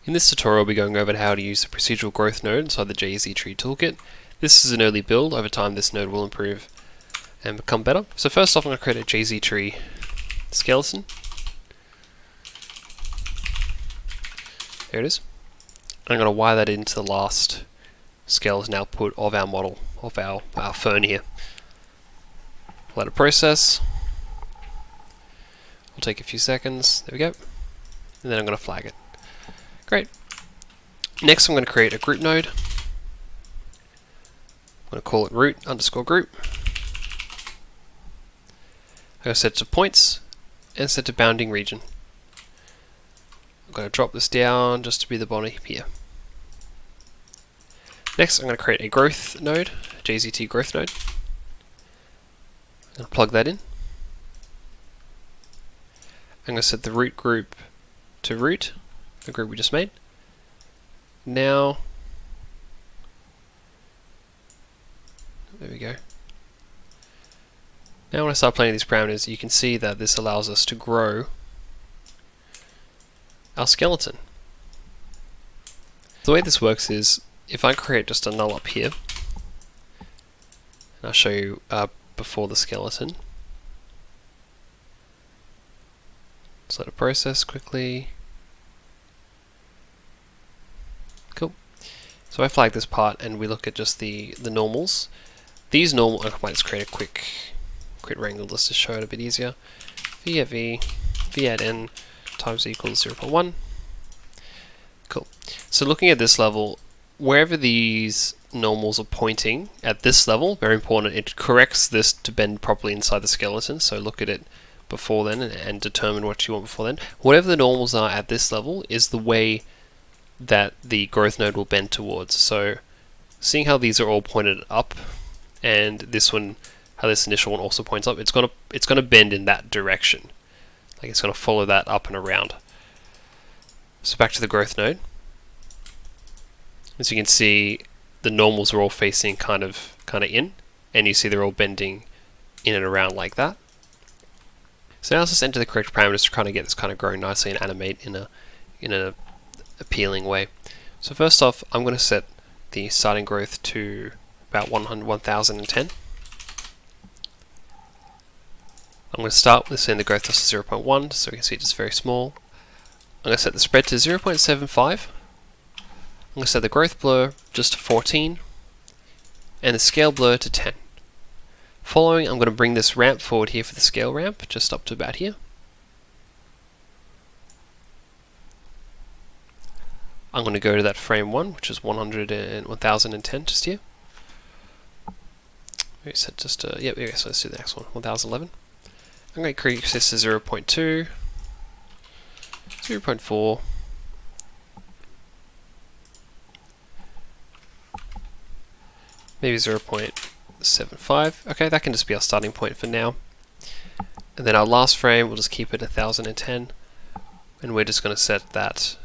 In this tutorial, we'll be going over how to use the procedural growth node inside the JZTree toolkit. This is an early build. Over time, this node will improve and become better. So first off, I'm going to create a JZTree Skeleton. There it is. I'm going to wire that into the last skeleton output of our model, of our Fern here. Let it process. It'll take a few seconds. There we go. And then I'm going to flag it. Great. Next, I'm going to create a group node. I'm going to call it root_group. I'm going to set it to points and set to bounding region. I'm going to drop this down just to be the body here. Next, I'm going to create a growth node, a JZT growth node. I'm going to plug that in. I'm going to set the root group to root, the group we just made. Now, there we go. Now when I start playing these parameters, you can see that this allows us to grow our skeleton. The way this works is, if I create just a null up here, and I'll show you before the skeleton. Let's let it process quickly. Cool. So I flag this part and we look at just the normals. These normal, I might just create a quick wrangle just to show it a bit easier. V at V, V at N times equals 0.1. Cool. So looking at this level, wherever these normals are pointing at this level, very important, it corrects this to bend properly inside the skeleton. So look at it before then and determine what you want before then. Whatever the normals are at this level is the way that the growth node will bend towards. So seeing how these are all pointed up, and this one, how this initial one also points up, it's gonna bend in that direction. Like it's gonna follow that up and around. So back to the growth node. As you can see, the normals are all facing kind of in, and you see they're all bending in and around like that. So now let's just enter the correct parameters to kind of get this kind of growing nicely and animate in a appealing way. So first off, I'm going to set the starting growth to about 1010. I'm going to start with setting the growth to 0.1, so we can see it's just very small. I'm going to set the spread to 0.75. I'm going to set the growth blur just to 14, and the scale blur to 10. Following, I'm going to bring this ramp forward here for the scale ramp, just up to about here. I'm going to go to that frame 1, which is 1010, just here. We set just yep, so let's do the next one, 1011. I'm going to increase this to 0.2, 0.4, maybe 0.75. Okay, that can just be our starting point for now. And then our last frame, we'll just keep it 1010, and we're just going to set that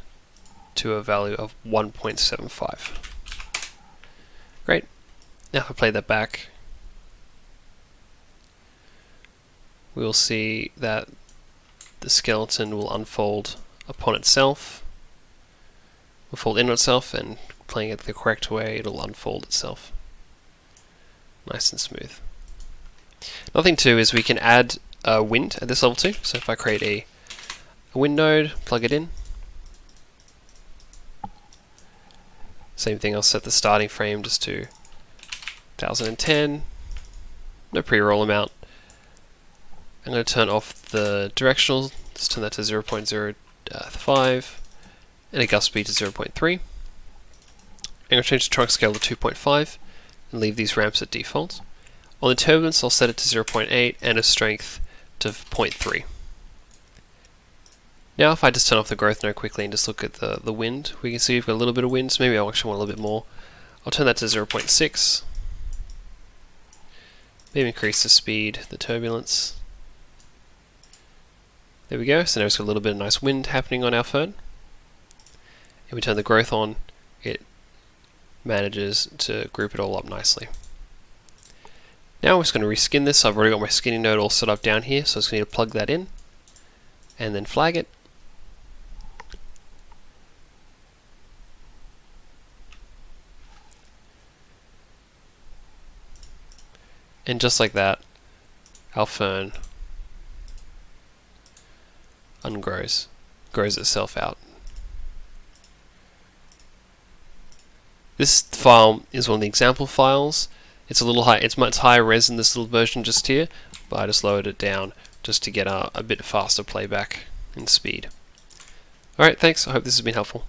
to a value of 1.75. Great. Now if I play that back, we'll see that the skeleton will unfold upon itself, will fold in on itself, and playing it the correct way, it'll unfold itself. Nice and smooth. Another thing too is we can add a wind at this level too. So if I create a wind node, plug it in. Same thing, I'll set the starting frame just to 1010. No pre-roll amount. I'm going to turn off the directional, just turn that to 0.05, and a gust speed to 0.3. I'm going to change the trunk scale to 2.5 and leave these ramps at default. On the turbulence, I'll set it to 0.8 and a strength to 0.3. Now if I just turn off the growth node quickly and just look at the wind, we can see we've got a little bit of wind, so maybe I actually want a little bit more. I'll turn that to 0.6. Maybe increase the speed, the turbulence. There we go, so now it's got a little bit of nice wind happening on our Fern. And we turn the growth on, it manages to group it all up nicely. Now we're just going to reskin this. I've already got my skinning node all set up down here, so I'm just going to plug that in and then flag it. And just like that, our fern ungrows, grows itself out. This file is one of the example files. It's a little high, it's much higher res than this little version just here, but I just lowered it down just to get a bit faster playback and speed. Alright, thanks. I hope this has been helpful.